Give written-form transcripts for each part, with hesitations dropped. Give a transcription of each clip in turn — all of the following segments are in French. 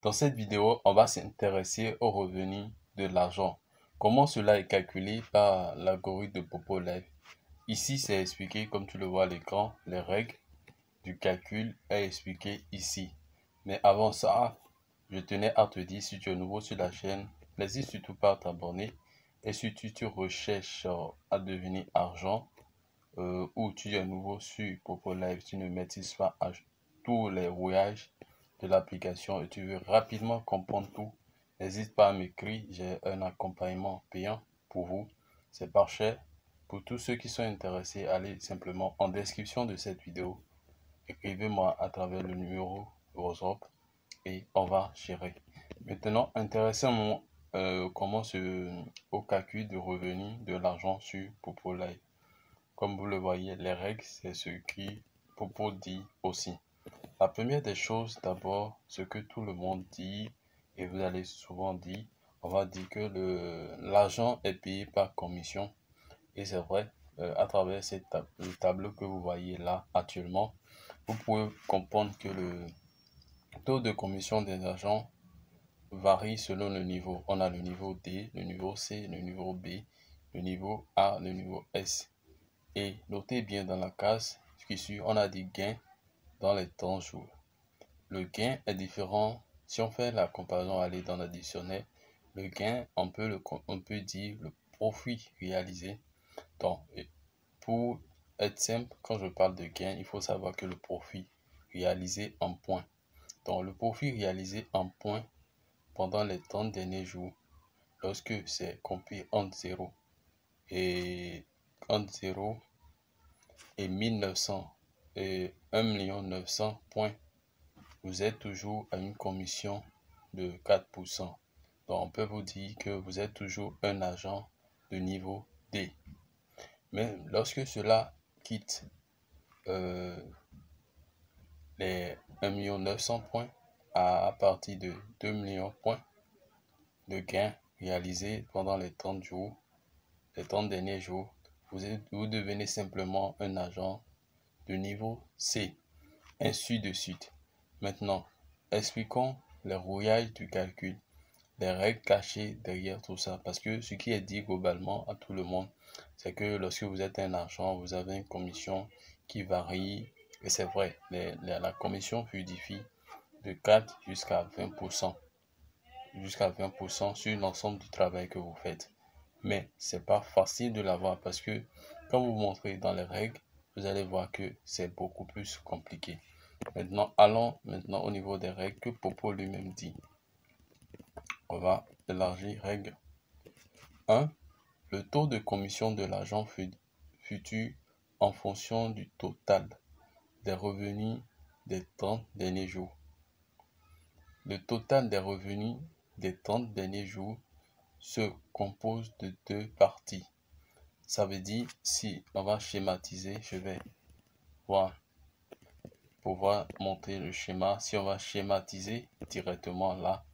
Dans cette vidéo, on va s'intéresser aux revenus de l'argent. Comment cela est calculé par l'algorithme de Popo Live. Ici, c'est expliqué, comme tu le vois à l'écran, les règles du calcul est expliqué ici. Mais avant ça, je tenais à te dire, si tu es nouveau sur la chaîne, n'hésite surtout pas à t'abonner. Et si tu recherches à devenir argent, ou tu es nouveau sur Popo Live, tu ne maîtrises pas tous les rouages de l'application et tu veux rapidement comprendre tout, n'hésite pas à m'écrire, j'ai un accompagnement payant pour vous, c'est pas cher. Pour tous ceux qui sont intéressés, allez simplement en description de cette vidéo, écrivez-moi à travers le numéro WhatsApp et on va gérer. Maintenant, intéressons-nous au calcul de revenus de l'argent sur Popo Live. Comme vous le voyez, les règles, c'est ce qui Popo dit aussi. La première des choses, d'abord, ce que tout le monde dit, et vous allez souvent dire, on va dire que l'argent est payé par commission. Et c'est vrai, à travers le tableau que vous voyez là actuellement, vous pouvez comprendre que le taux de commission des agents varie selon le niveau. On a le niveau D, le niveau C, le niveau B, le niveau A, le niveau S. Et notez bien dans la case qui suit, on a des gains dans les temps jours. Le gain est différent. Si on fait la comparaison, aller dans l'additionnel, le gain, on peut dire le profit réalisé. Donc, pour être simple, quand je parle de gain, il faut savoir que le profit réalisé en points. Donc, le profit réalisé en points pendant les 30 derniers jours, lorsque c'est compris entre 0 et 1900 et 1 900 000 points, vous êtes toujours à une commission de 4%. Donc, on peut vous dire que vous êtes toujours un agent de niveau D. Mais lorsque cela quitte les 1 900 000 points à partir de 2 millions de points de gains réalisés pendant les 30 jours, les 30 derniers jours, vous devenez simplement un agent de niveau C, ainsi de suite. Maintenant, expliquons les rouillages du calcul, les règles cachées derrière tout ça. Parce que ce qui est dit globalement à tout le monde, c'est que lorsque vous êtes un agent, vous avez une commission qui varie. Et c'est vrai, la commission fluidifie de 4 jusqu'à 20%. Jusqu'à 20% sur l'ensemble du travail que vous faites. Mais c'est pas facile de l'avoir parce que quand vous montrez dans les règles, vous allez voir que c'est beaucoup plus compliqué. Maintenant, allons maintenant au niveau des règles que Popo lui-même dit. On va élargir règle 1. Le taux de commission de l'agent futur en fonction du total des revenus des 30 derniers jours. Le total des revenus des 30 derniers jours se compose de deux parties. Ça veut dire, si on va schématiser, je vais pouvoir montrer le schéma. Si on va schématiser directement là,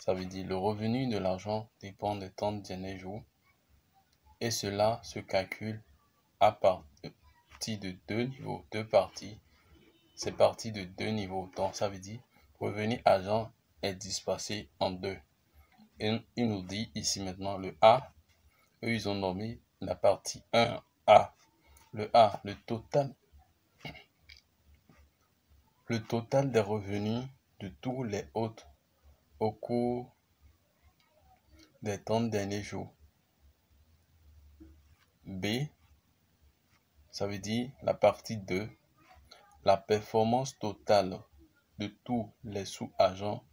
ça veut dire le revenu de l'argent dépend des 30 derniers jours et cela se calcule à partir de deux niveaux, deux parties. C'est parti de deux niveaux. Donc ça veut dire revenu argent est dispersé en deux. Et il nous dit ici maintenant le A. Eux, ils ont nommé la partie 1A. Le A, le total des revenus de tous les autres au cours des 30 derniers jours. B, ça veut dire la partie 2, la performance totale de tous les sous-agents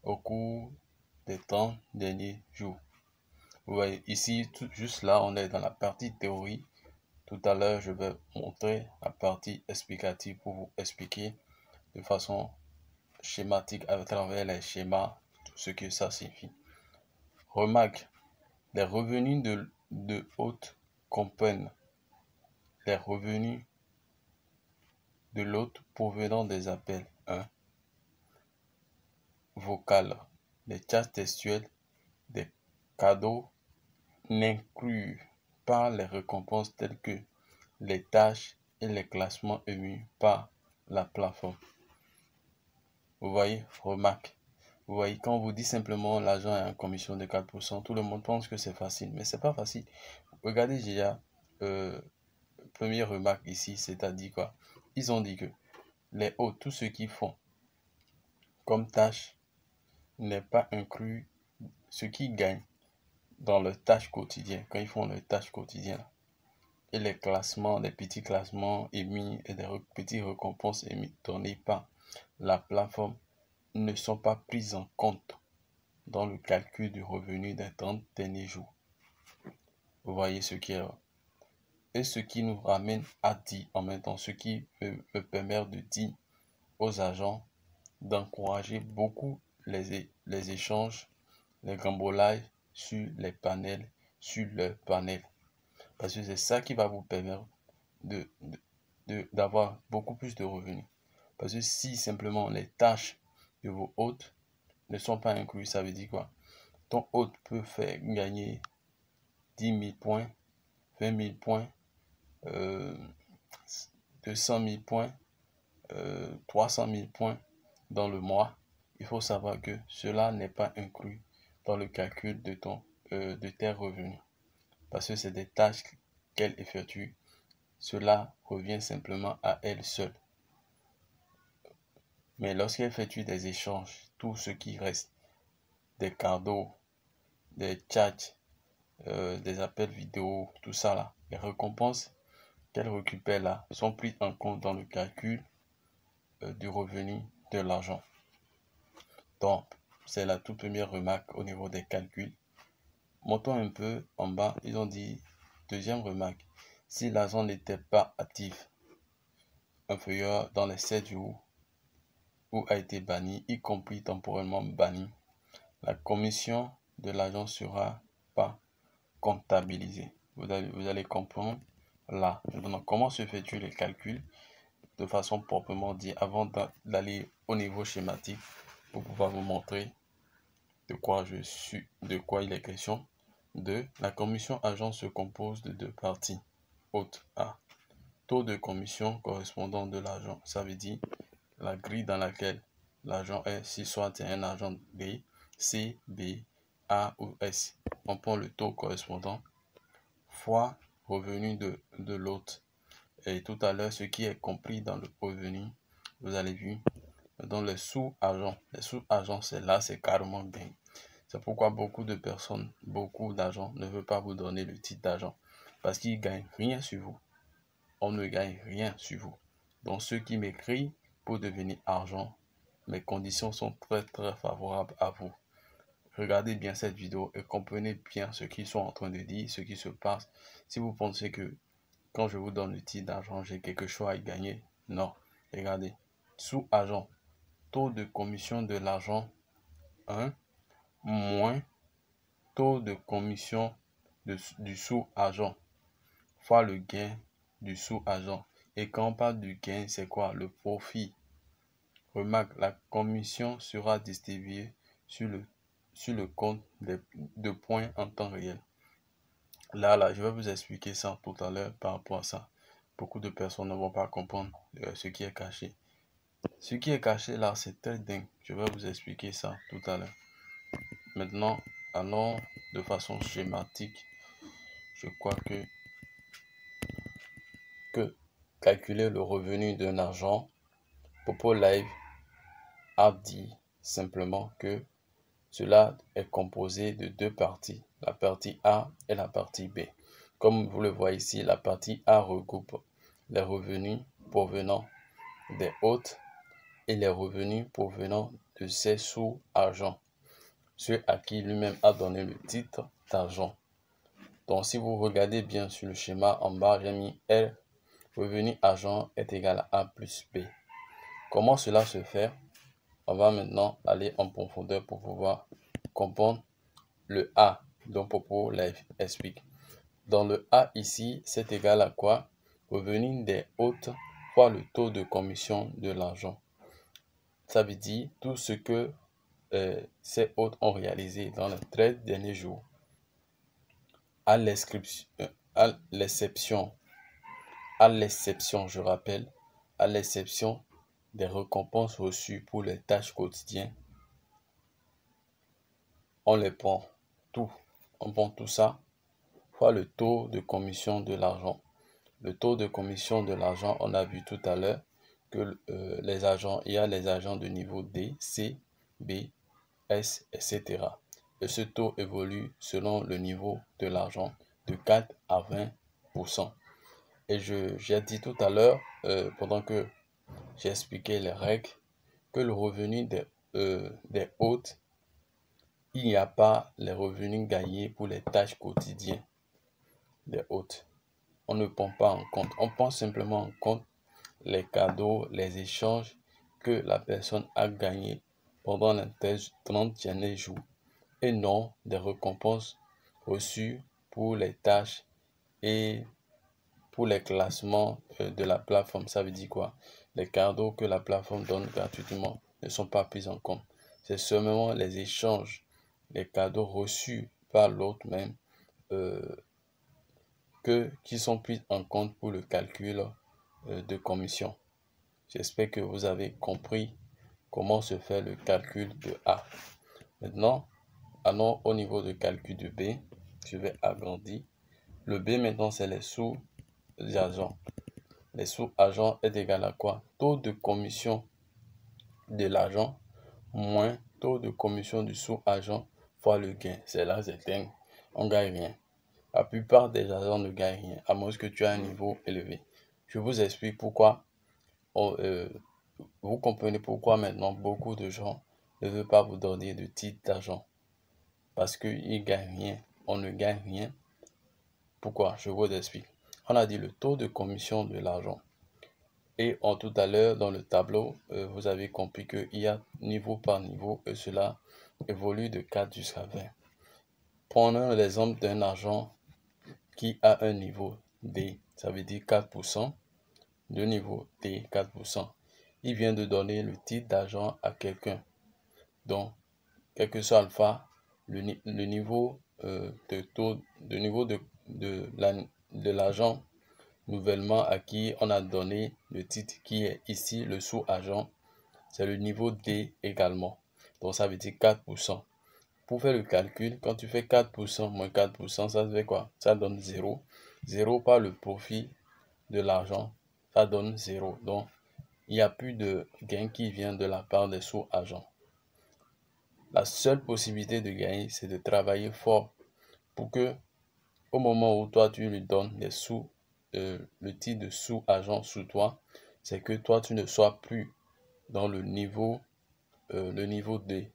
au cours des 30 derniers jours. Vous voyez, ici, juste là, on est dans la partie théorie. Tout à l'heure, je vais montrer la partie explicative pour vous expliquer de façon schématique à travers les schémas ce que ça signifie. Remarque, les revenus de haute comprennent les revenus de l'autre provenant des appels 1, vocales, des chats textuels, des cadeaux n'incluent pas les récompenses telles que les tâches et les classements émis par la plateforme. Vous voyez, remarque, Vous voyez, quand on vous dit simplement l'argent est en commission de 4%, tout le monde pense que c'est facile, mais c'est pas facile. Regardez déjà, première remarque ici, c'est-à-dire quoi? Ils ont dit que les hauts, tout ce qu'ils font comme tâche n'est pas inclus ce qu'ils gagnent dans leurs tâches quotidiennes, quand ils font leurs tâches quotidiennes. Et les classements, les petits classements émis et des petites récompenses émis données par la plateforme ne sont pas prises en compte dans le calcul du revenu des 30 derniers jours. Vous voyez ce qui est là. Et ce qui nous ramène à dire en même temps, ce qui me permet de dire aux agents d'encourager beaucoup les échanges, les gambolages sur les panels, sur leurs panels. Parce que c'est ça qui va vous permettre d'avoir beaucoup plus de revenus. Parce que si simplement les tâches de vos hôtes ne sont pas incluses, ça veut dire quoi? Ton hôte peut faire gagner 10 000 points, 20 000 points, 200 000 points, 300 000 points dans le mois. Il faut savoir que cela n'est pas inclus dans le calcul de tes revenus. Parce que c'est des tâches qu'elle effectue. Cela revient simplement à elle seule. Mais lorsqu'elle effectue des échanges, tout ce qui reste, des cadeaux, des chats, des appels vidéo, tout ça là, les récompenses qu'elle récupère là sont prises en compte dans le calcul du revenu de l'argent. Donc, c'est la toute première remarque au niveau des calculs. Montons un peu en bas, ils ont dit, deuxième remarque, si l'argent n'était pas actif, inférieur dans les 7 jours, ou a été banni, y compris temporairement banni, la commission de l'argent sera pas comptabilisée. Vous allez comprendre là. Maintenant, comment se fait-il les calculs de façon proprement dit avant d'aller au niveau schématique pour pouvoir vous montrer de quoi il est question. La commission agent se compose de deux parties. Haute A. Taux de commission correspondant de l'argent. Ça veut dire la grille dans laquelle l'argent est, si soit c'est un argent B, C, B, A ou S. On prend le taux correspondant fois revenu de l'autre. Et tout à l'heure, ce qui est compris dans le revenu, vous allez vu, dans les sous-agents. Les sous-agents, c'est carrément bien. C'est pourquoi beaucoup de personnes, beaucoup d'agents ne veulent pas vous donner le titre d'agent. Parce qu'ils ne gagnent rien sur vous. On ne gagne rien sur vous. Donc ceux qui m'écrivent pour devenir agent, mes conditions sont très très favorables à vous. Regardez bien cette vidéo et comprenez bien ce qu'ils sont en train de dire, ce qui se passe. Si vous pensez que quand je vous donne le titre d'agent, j'ai quelque chose à y gagner, non. Regardez, sous-agent, taux de commission de l'argent 1 moins taux de commission du sous-agent fois le gain du sous-agent. Et quand on parle du gain, c'est quoi? Le profit. Remarque, la commission sera distribuée sur le compte de points en temps réel. Là, je vais vous expliquer ça tout à l'heure par rapport à ça. Beaucoup de personnes ne vont pas comprendre ce qui est caché. Ce qui est caché là, c'est très dingue. Je vais vous expliquer ça tout à l'heure. Maintenant, allons de façon schématique. Je crois que calculer le revenu d'un argent, Popo Live a dit simplement que cela est composé de deux parties, la partie A et la partie B. Comme vous le voyez ici, la partie A regroupe les revenus provenant des hôtes et les revenus provenant de ses sous-agents, ceux à qui lui-même a donné le titre d'agent. Donc si vous regardez bien sur le schéma en bas, j'ai mis R, revenu agent est égal à A plus B. Comment cela se fait? On va maintenant aller en profondeur pour pouvoir comprendre le A dont Popo Live explique. Dans le A ici, c'est égal à quoi? Revenu des hôtes fois le taux de commission de l'argent. Ça veut dire tout ce que ces hôtes ont réalisé dans les 13 derniers jours. À l'exception, je rappelle, à l'exception des récompenses reçues pour les tâches quotidiennes on les prend tout. On prend tout ça fois le taux de commission de l'argent. Le taux de commission de l'argent, on a vu tout à l'heure que les agents, il y a les agents de niveau D, C, B, S, etc. Et ce taux évolue selon le niveau de l'argent de 4 à 20%. Et j'ai dit tout à l'heure, pendant que j'expliquais les règles, que le revenu des hôtes, il n'y a pas les revenus gagnés pour les tâches quotidiennes des hôtes. On ne prend pas en compte. On prend simplement en compte les cadeaux, les échanges que la personne a gagnés pendant les 30 derniers jours et non des récompenses reçues pour les tâches et pour les classements de la plateforme. Ça veut dire quoi? Les cadeaux que la plateforme donne gratuitement ne sont pas pris en compte. C'est seulement les échanges, les cadeaux reçus par l'autre même qui sont pris en compte pour le calcul de commission. J'espère que vous avez compris comment se fait le calcul de A. Maintenant, allons au niveau de calcul de B. Je vais agrandir. Le B maintenant, c'est les sous-agents. Les sous-agents est égal à quoi? Taux de commission de l'agent moins taux de commission du sous-agent fois le gain. C'est là, c'est dingue. On ne gagne rien. La plupart des agents ne gagnent rien, à moins que tu aies un niveau élevé. Je vous explique pourquoi. Vous comprenez pourquoi maintenant beaucoup de gens ne veulent pas vous donner de titre d'argent. Parce qu'ils ne gagnent rien. On ne gagne rien. Pourquoi? Je vous explique. On a dit le taux de commission de l'argent. Et tout à l'heure, dans le tableau, vous avez compris qu'il y a niveau par niveau et cela évolue de 4 jusqu'à 20. Prenons l'exemple d'un argent qui a un niveau D, ça veut dire 4%, de niveau D, 4%. Il vient de donner le titre d'argent à quelqu'un. Donc, quel que soit alpha, le niveau de taux, de niveau de l'argent nouvellement à qui on a donné le titre qui est ici le sous-agent, c'est le niveau D également. Donc, ça veut dire 4%. Pour faire le calcul, quand tu fais 4% moins 4%, ça fait quoi? Ça donne 0. 0 par le profit de l'argent, ça donne 0. Donc, il n'y a plus de gain qui vient de la part des sous-agents. La seule possibilité de gagner, c'est de travailler fort pour que, au moment où toi, tu lui donnes le titre de sous-agent sous toi, c'est que toi, tu ne sois plus dans le niveau D,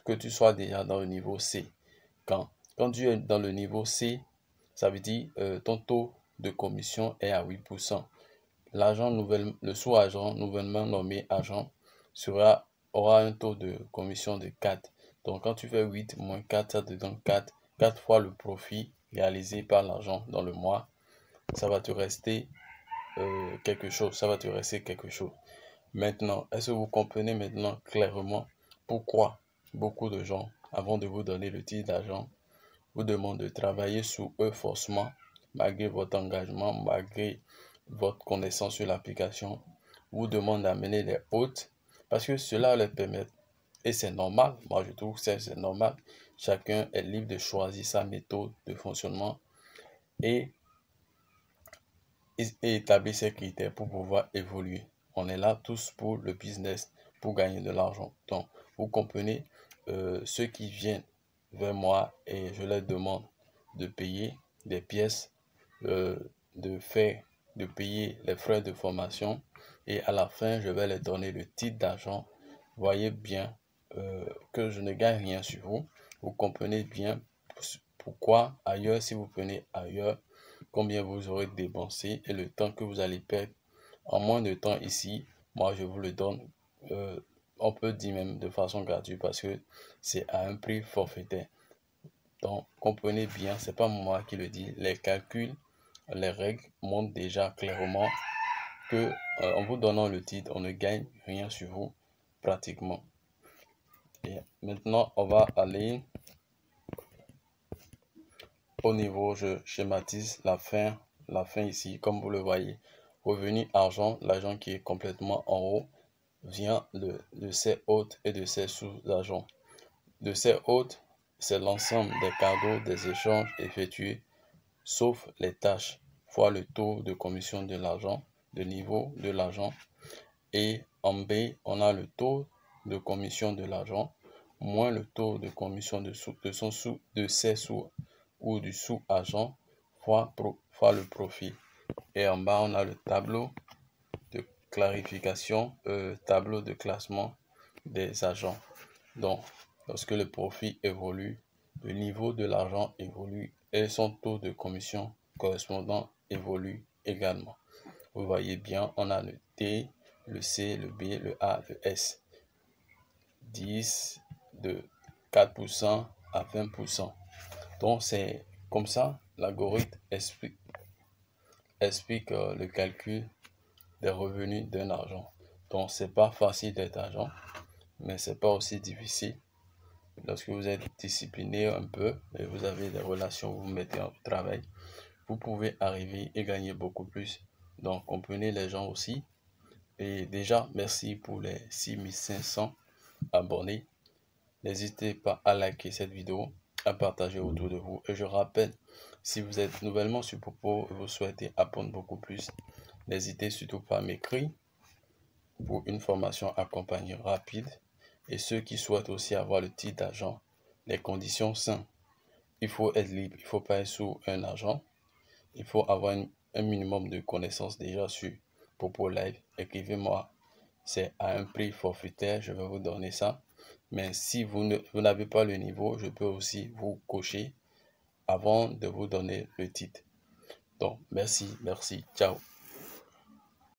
que tu sois déjà dans le niveau C. Quand tu es dans le niveau C, ça veut dire ton taux de commission est à 8%. Le sous-agent nouvellement nommé agent aura un taux de commission de 4. Donc quand tu fais 8 moins 4, ça te donne 4. 4 fois le profit réalisé par l'agent dans le mois. Ça va te rester quelque chose. Ça va te rester quelque chose. Maintenant, est-ce que vous comprenez maintenant clairement pourquoi beaucoup de gens, avant de vous donner le titre d'agent, vous demandent de travailler sous eux forcément, malgré votre engagement, malgré votre connaissance sur l'application, vous demandent d'amener les hôtes, parce que cela leur permet, et c'est normal, moi je trouve que c'est normal, chacun est libre de choisir sa méthode de fonctionnement et établir ses critères pour pouvoir évoluer. On est là tous pour le business, pour gagner de l'argent. Donc, vous comprenez, ceux qui viennent vers moi et je leur demande de payer des pièces, de payer les frais de formation et à la fin, je vais leur donner le titre d'argent. Voyez bien que je ne gagne rien sur vous. Vous comprenez bien pourquoi ailleurs, si vous prenez ailleurs, combien vous aurez dépensé et le temps que vous allez perdre en moins de temps ici. Moi, je vous le donne, on peut dire même de façon gratuite parce que c'est à un prix forfaitaire. Donc, comprenez bien, c'est pas moi qui le dis. Les calculs, les règles montrent déjà clairement que en vous donnant le titre, on ne gagne rien sur vous pratiquement. Et maintenant, on va aller au niveau, je schématise la fin ici, comme vous le voyez. Revenu argent, l'argent qui est complètement en haut, vient de ses hôtes et de ses sous-agents. De ses hôtes, c'est l'ensemble des cargos des échanges effectués, sauf les tâches, fois le taux de commission de l'argent, de niveau de l'argent. Et en B, on a le taux de commission de l'argent, moins le taux de commission de ses sous ou du sous-agent, fois le profit. Et en bas, on a le tableau de clarification, tableau de classement des agents. Donc, lorsque le profit évolue, le niveau de l'argent évolue et son taux de commission correspondant évolue également. Vous voyez bien, on a le D, le C, le B, le A, le S. 10 de 4% à 20%. Donc, c'est comme ça, l'algorithme explique le calcul des revenus d'un agent. Donc, c'est pas facile d'être agent, mais c'est pas aussi difficile. Lorsque vous êtes discipliné un peu et vous avez des relations, vous mettez au travail, vous pouvez arriver et gagner beaucoup plus. Donc, comprenez les gens aussi. Et déjà, merci pour les 6500 abonnés. N'hésitez pas à liker cette vidéo, à partager autour de vous. Et je rappelle, si vous êtes nouvellement sur Popo et vous souhaitez apprendre beaucoup plus, n'hésitez surtout pas à m'écrire pour une formation accompagnée rapide. Et ceux qui souhaitent aussi avoir le titre d'agent, les conditions sont, il faut être libre, il ne faut pas être sous un agent, il faut avoir un minimum de connaissances déjà sur Popo Live. Écrivez-moi, c'est à un prix forfaitaire, je vais vous donner ça. Mais si vous n'avez pas le niveau, je peux aussi vous cocher avant de vous donner le titre. Donc, merci, ciao.